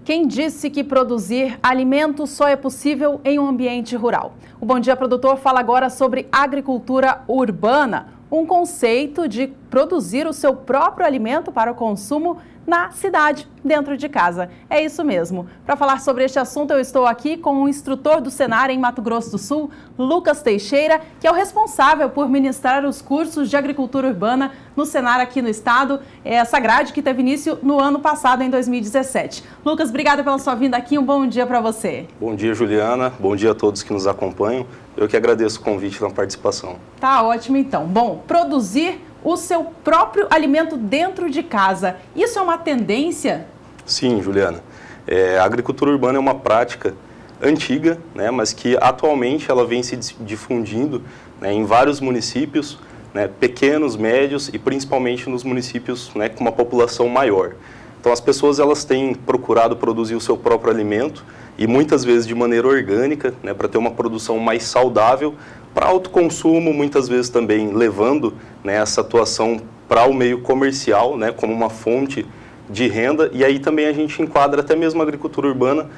Quem disse que produzir alimentos só é possível em um ambiente rural? O Bom Dia Produtor fala agora sobre agricultura urbana, um conceito de produzir o seu próprio alimento para o consumo na cidade, dentro de casa. É isso mesmo. Para falar sobre este assunto, eu estou aqui com o instrutor do Senar em Mato Grosso do Sul, Lucas Teixeira, que é o responsável por ministrar os cursos de agricultura urbana no Senar aqui no estado, essa grade que teve início no ano passado, em 2017. Lucas, obrigada pela sua vinda aqui, um bom dia para você. Bom dia, Juliana, bom dia a todos que nos acompanham. Eu que agradeço o convite na participação. Tá ótimo então. Bom, produzir o seu próprio alimento dentro de casa, isso é uma tendência? Sim, Juliana. A agricultura urbana é uma prática antiga, né, mas que atualmente ela vem se difundindo, né, em vários municípios, né, pequenos, médios e principalmente nos municípios, né, com uma população maior. Então as pessoas elas têm procurado produzir o seu próprio alimento e muitas vezes de maneira orgânica, né, para ter uma produção mais saudável, para autoconsumo, muitas vezes também levando, né, essa atuação para o meio comercial, né, como uma fonte de renda, e aí também a gente enquadra até mesmo a agricultura urbana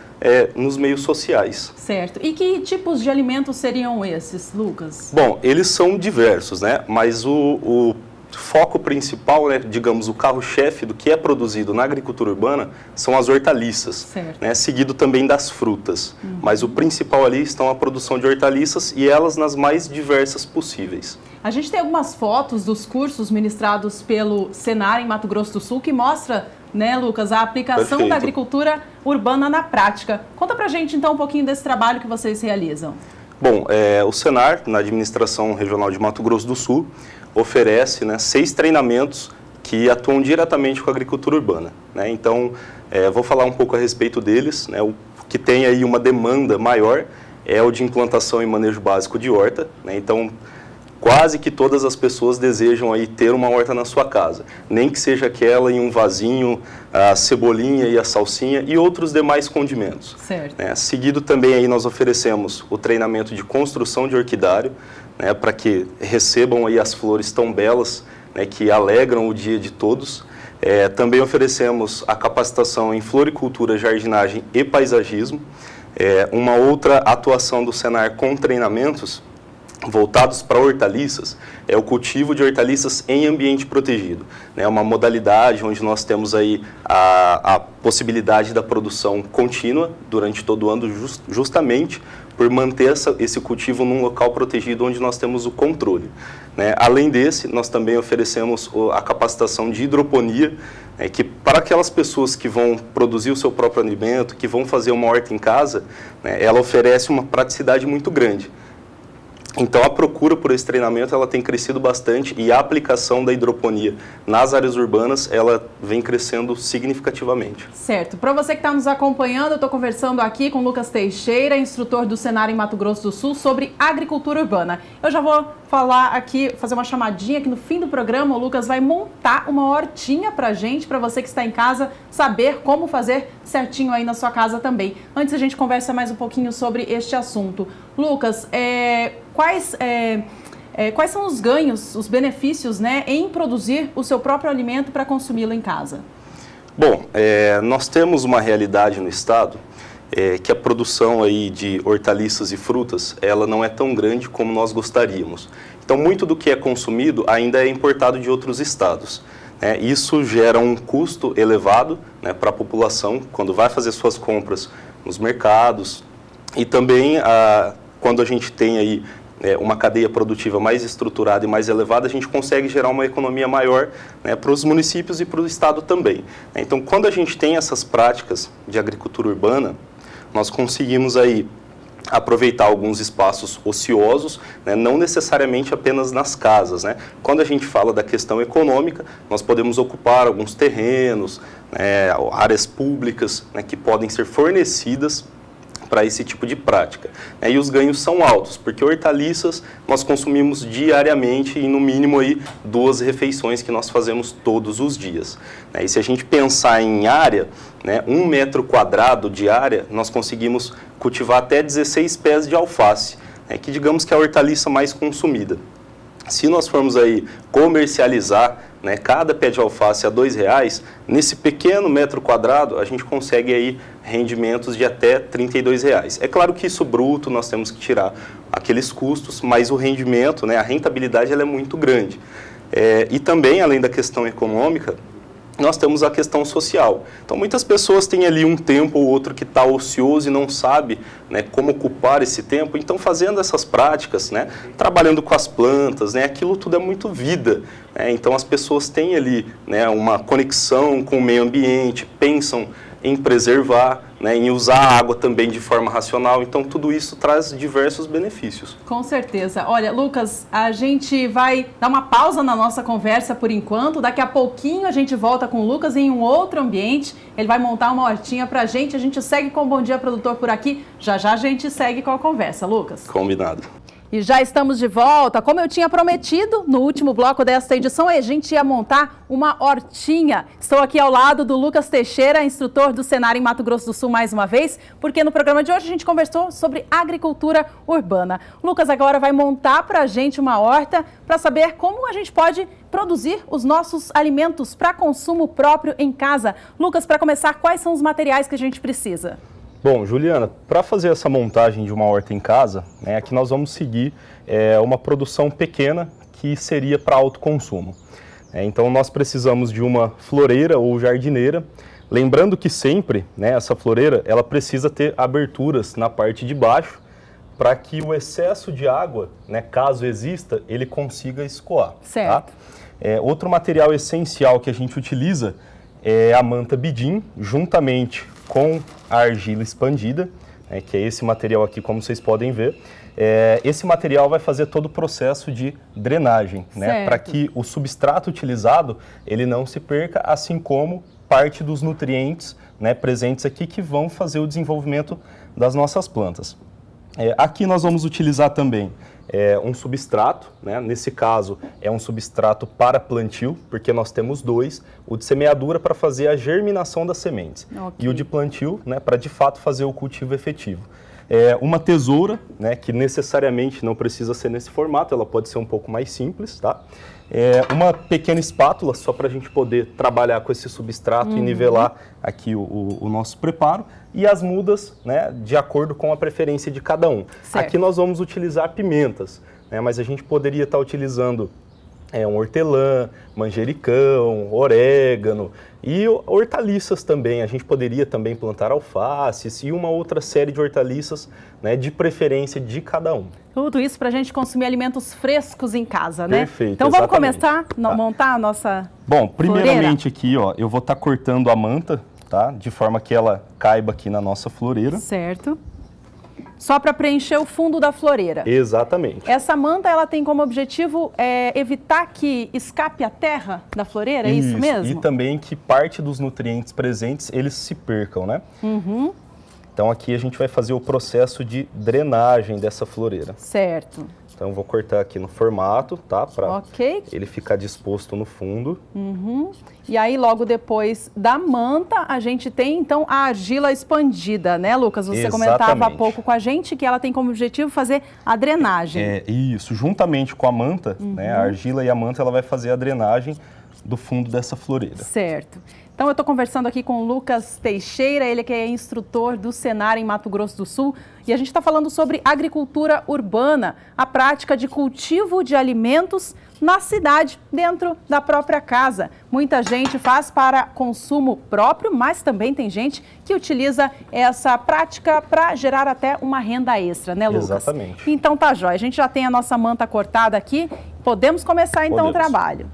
nos meios sociais. Certo. E que tipos de alimentos seriam esses, Lucas? Bom, eles são diversos, né, mas o foco principal, né, digamos, o carro-chefe do que é produzido na agricultura urbana são as hortaliças, né, seguido também das frutas. Mas o principal ali estão a produção de hortaliças e elas nas mais diversas possíveis. A gente tem algumas fotos dos cursos ministrados pelo Senar em Mato Grosso do Sul que mostra, né, Lucas, a aplicação da agricultura urbana na prática. Conta pra gente então um pouquinho desse trabalho que vocês realizam. Bom, o Senar, na Administração Regional de Mato Grosso do Sul, oferece, né, 6 treinamentos que atuam diretamente com a agricultura urbana, né? Então, vou falar um pouco a respeito deles, né? O que tem aí uma demanda maior é o de implantação e manejo básico de horta, né? Então, quase que todas as pessoas desejam aí ter uma horta na sua casa, nem que seja aquela em um vasinho, a cebolinha e a salsinha e outros demais condimentos. Certo. Né? Seguido também aí nós oferecemos o treinamento de construção de orquidário, né, para que recebam aí as flores tão belas, né, que alegram o dia de todos. Também oferecemos a capacitação em floricultura, jardinagem e paisagismo. Uma outra atuação do Senar com treinamentos voltados para hortaliças é o cultivo de hortaliças em ambiente protegido. É uma modalidade onde nós temos aí a possibilidade da produção contínua durante todo o ano, justamente por manter esse cultivo num local protegido onde nós temos o controle. Né? Além desse, nós também oferecemos a capacitação de hidroponia, que para aquelas pessoas que vão produzir o seu próprio alimento, que vão fazer uma horta em casa, né, ela oferece uma praticidade muito grande. Então, a procura por esse treinamento ela tem crescido bastante e a aplicação da hidroponia nas áreas urbanas ela vem crescendo significativamente. Certo. Para você que está nos acompanhando, eu estou conversando aqui com o Lucas Teixeira, instrutor do Senar em Mato Grosso do Sul, sobre agricultura urbana. Eu já vou falar aqui, fazer uma chamadinha que no fim do programa o Lucas vai montar uma hortinha para gente, para você que está em casa, saber como fazer certinho aí na sua casa também. Antes a gente conversa mais um pouquinho sobre este assunto. Lucas, quais são os ganhos, os benefícios, né, em produzir o seu próprio alimento para consumi-lo em casa? Bom, nós temos uma realidade no estado que a produção aí de hortaliças e frutas, ela não é tão grande como nós gostaríamos. Então, muito do que é consumido ainda é importado de outros estados. Isso gera um custo elevado, né, para a população quando vai fazer suas compras nos mercados e também quando a gente tem aí uma cadeia produtiva mais estruturada e mais elevada, a gente consegue gerar uma economia maior, né, para os municípios e para o estado também. Então, quando a gente tem essas práticas de agricultura urbana, nós conseguimos aí aproveitar alguns espaços ociosos, né, não necessariamente apenas nas casas. Né? Quando a gente fala da questão econômica, nós podemos ocupar alguns terrenos, né, áreas públicas, né, que podem ser fornecidas para esse tipo de prática. E os ganhos são altos, porque hortaliças nós consumimos diariamente e no mínimo aí 2 refeições que nós fazemos todos os dias. E se a gente pensar em área, né, 1 metro quadrado de área, nós conseguimos cultivar até 16 pés de alface, que digamos que é a hortaliça mais consumida. Se nós formos aí comercializar, né, cada pé de alface a R$2, nesse pequeno metro quadrado a gente consegue aí rendimentos de até R$32. É claro que isso bruto nós temos que tirar aqueles custos, mas o rendimento, né, a rentabilidade ela é muito grande. E também, além da questão econômica, nós temos a questão social. Então, muitas pessoas têm ali um tempo ou outro que está ocioso e não sabe, né, como ocupar esse tempo. Então, fazendo essas práticas, né, trabalhando com as plantas, né, aquilo tudo é muito vida. Né? Então, as pessoas têm ali, né, uma conexão com o meio ambiente, pensam em preservar, né, em usar a água também de forma racional. Então, tudo isso traz diversos benefícios. Com certeza. Olha, Lucas, a gente vai dar uma pausa na nossa conversa por enquanto. Daqui a pouquinho a gente volta com o Lucas em um outro ambiente. Ele vai montar uma hortinha pra gente. A gente segue com o Bom Dia Produtor por aqui. Já já a gente segue com a conversa, Lucas. Combinado. E já estamos de volta. Como eu tinha prometido, no último bloco desta edição, a gente ia montar uma hortinha. Estou aqui ao lado do Lucas Teixeira, instrutor do Senar em Mato Grosso do Sul mais uma vez, porque no programa de hoje a gente conversou sobre agricultura urbana. O Lucas agora vai montar para a gente uma horta para saber como a gente pode produzir os nossos alimentos para consumo próprio em casa. Lucas, para começar, quais são os materiais que a gente precisa? Bom, Juliana, para fazer essa montagem de uma horta em casa, né, aqui nós vamos seguir uma produção pequena que seria para autoconsumo. Então nós precisamos de uma floreira ou jardineira, lembrando que sempre, né, essa floreira ela precisa ter aberturas na parte de baixo para que o excesso de água, né, caso exista, ele consiga escoar. Certo. Tá? Outro material essencial que a gente utiliza é a manta bidim, juntamente com a argila expandida, né, que é esse material aqui, como vocês podem ver. Esse material vai fazer todo o processo de drenagem, né, para que o substrato utilizado ele não se perca, assim como parte dos nutrientes, né, presentes aqui que vão fazer o desenvolvimento das nossas plantas. Aqui nós vamos utilizar também um substrato, né? Nesse caso é um substrato para plantio, porque nós temos dois, o de semeadura para fazer a germinação das sementes e o de plantio, né, para de fato fazer o cultivo efetivo. Uma tesoura, né, que necessariamente não precisa ser nesse formato, ela pode ser um pouco mais simples, tá? Uma pequena espátula, só para a gente poder trabalhar com esse substrato e nivelar aqui o nosso preparo. E as mudas, né, de acordo com a preferência de cada um. Certo. Aqui nós vamos utilizar pimentas, né, mas a gente poderia estar utilizando um hortelã, manjericão, orégano e hortaliças também. A gente poderia também plantar alfaces e uma outra série de hortaliças, né, de preferência de cada um. Tudo isso para a gente consumir alimentos frescos em casa, né? Perfeito, então vamos exatamente. começar a montar a nossa Bom, primeiramente floreira? aqui, ó, eu vou estar cortando a manta, tá? De forma que ela caiba aqui na nossa floreira. Certo. Só para preencher o fundo da floreira. Exatamente. Essa manta, ela tem como objetivo evitar que escape a terra da floreira, é isso mesmo? E também que parte dos nutrientes presentes, eles se percam, né? Uhum. Então aqui a gente vai fazer o processo de drenagem dessa floreira. Certo. Então eu vou cortar aqui no formato, tá? Para ele ficar disposto no fundo. Uhum. E aí logo depois da manta a gente tem então a argila expandida, né, Lucas? Você comentava há pouco com a gente que ela tem como objetivo fazer a drenagem. Isso, juntamente com a manta, né? A argila e a manta ela vai fazer a drenagem do fundo dessa floreira. Certo. Então eu estou conversando aqui com o Lucas Teixeira, ele que é instrutor do Senar em Mato Grosso do Sul, e a gente está falando sobre agricultura urbana, a prática de cultivo de alimentos na cidade, dentro da própria casa. Muita gente faz para consumo próprio, mas também tem gente que utiliza essa prática para gerar até uma renda extra, né, Lucas? Exatamente. Então tá jóia, a gente já tem a nossa manta cortada aqui, podemos começar então o trabalho.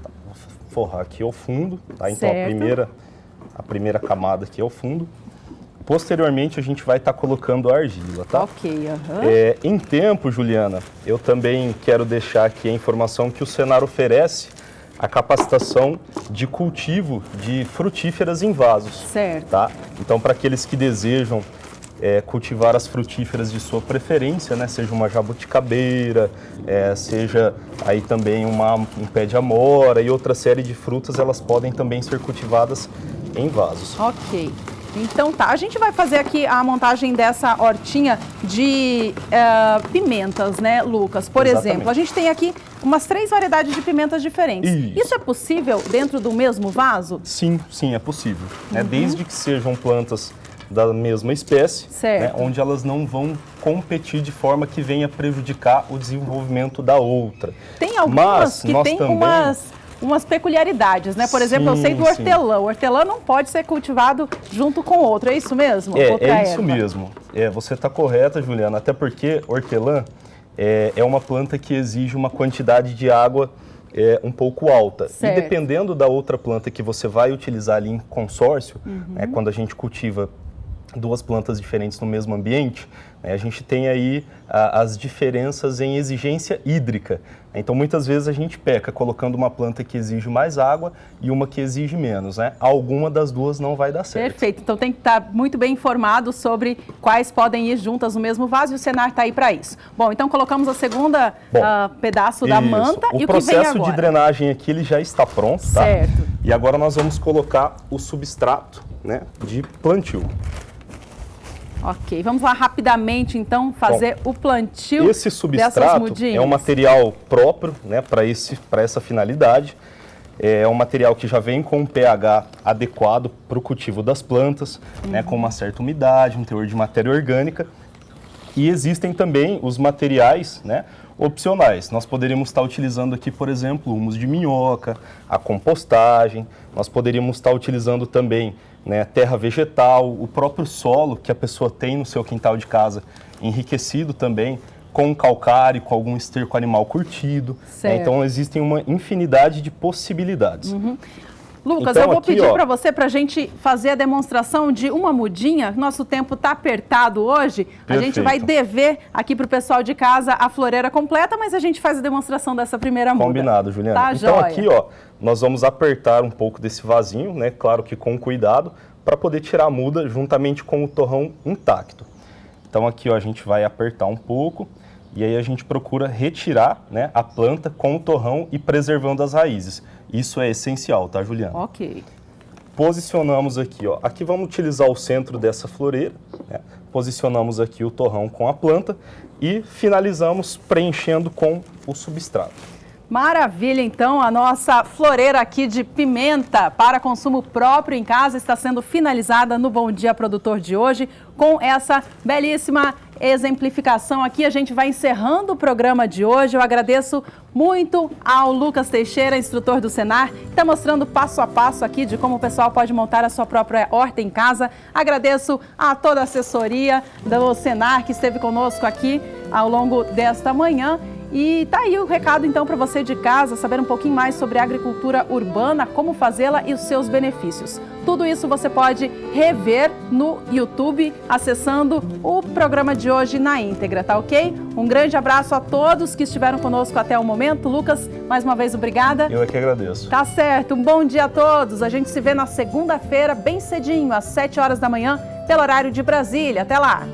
Vou forrar aqui ao fundo, tá? Então Certo. a primeira camada aqui é o fundo. Posteriormente, a gente vai estar colocando a argila, tá? Ok, Em tempo, Juliana, eu também quero deixar aqui a informação que o Senar oferece a capacitação de cultivo de frutíferas em vasos. Certo. Tá? Então, para aqueles que desejam cultivar as frutíferas de sua preferência, né? Seja uma jabuticabeira, seja aí também um pé de amora e outra série de frutas, elas podem também ser cultivadas em vasos. Ok. Então tá, a gente vai fazer aqui a montagem dessa hortinha de pimentas, né, Lucas? Por Exatamente. exemplo, a gente tem aqui umas 3 variedades de pimentas diferentes. Isso é possível dentro do mesmo vaso? Sim, é possível. Desde que sejam plantas da mesma espécie, né, onde elas não vão competir de forma que venha prejudicar o desenvolvimento da outra. Tem algumas que tem umas peculiaridades, né? Por exemplo, eu sei do hortelã. O hortelã não pode ser cultivado junto com outro, é isso mesmo? É isso mesmo. Você está correta, Juliana, até porque hortelã é uma planta que exige uma quantidade de água um pouco alta. E dependendo da outra planta que você vai utilizar ali em consórcio, quando a gente cultiva 2 plantas diferentes no mesmo ambiente, a gente tem aí as diferenças em exigência hídrica. Então, muitas vezes a gente peca colocando uma planta que exige mais água e uma que exige menos, né? Alguma das duas não vai dar certo. Perfeito. Então, tem que estar muito bem informado sobre quais podem ir juntas no mesmo vaso e o Senar está aí para isso. Bom, então colocamos a segunda pedaço da manta e o que vem agora? O processo de drenagem aqui ele já está pronto, tá? Certo. E agora nós vamos colocar o substrato, né, de plantio. Ok, vamos lá rapidamente então fazer o plantio. Esse substrato é um material próprio, né, para essa finalidade. É um material que já vem com um pH adequado para o cultivo das plantas, né, com uma certa umidade, um teor de matéria orgânica. E existem também os materiais, né, opcionais. Nós poderíamos estar utilizando aqui, por exemplo, humus de minhoca, a compostagem. Nós poderíamos estar utilizando também, né, terra vegetal, o próprio solo que a pessoa tem no seu quintal de casa, enriquecido também com calcário, com algum esterco animal curtido. Então, existem uma infinidade de possibilidades. Lucas, então, eu vou pedir para você, para a gente fazer a demonstração de uma mudinha. Nosso tempo está apertado hoje. Perfeito. A gente vai dever aqui para o pessoal de casa a floreira completa, mas a gente faz a demonstração dessa primeira muda. Combinado, Juliana. Tá, então, joia. aqui, nós vamos apertar um pouco desse vasinho, né? Claro que com cuidado, para poder tirar a muda juntamente com o torrão intacto. Então, aqui, a gente vai apertar um pouco e aí a gente procura retirar, né, a planta com o torrão e preservando as raízes. Isso é essencial, tá, Juliana? Ok. Posicionamos aqui, aqui vamos utilizar o centro dessa floreira, né? Posicionamos aqui o torrão com a planta e finalizamos preenchendo com o substrato. Maravilha, então, a nossa floreira aqui de pimenta para consumo próprio em casa está sendo finalizada no Bom Dia Produtor de hoje com essa belíssima exemplificação aqui. A gente vai encerrando o programa de hoje. Eu agradeço muito ao Lucas Teixeira, instrutor do Senar, que está mostrando passo a passo aqui de como o pessoal pode montar a sua própria horta em casa. Agradeço a toda a assessoria do Senar que esteve conosco aqui ao longo desta manhã. E tá aí o recado então para você de casa, saber um pouquinho mais sobre a agricultura urbana, como fazê-la e os seus benefícios. Tudo isso você pode rever no YouTube, acessando o programa de hoje na íntegra, tá ok? Um grande abraço a todos que estiveram conosco até o momento. Lucas, mais uma vez, obrigada. Eu é que agradeço. Tá certo, um bom dia a todos. A gente se vê na segunda-feira, bem cedinho, às 7 horas da manhã, pelo horário de Brasília. Até lá!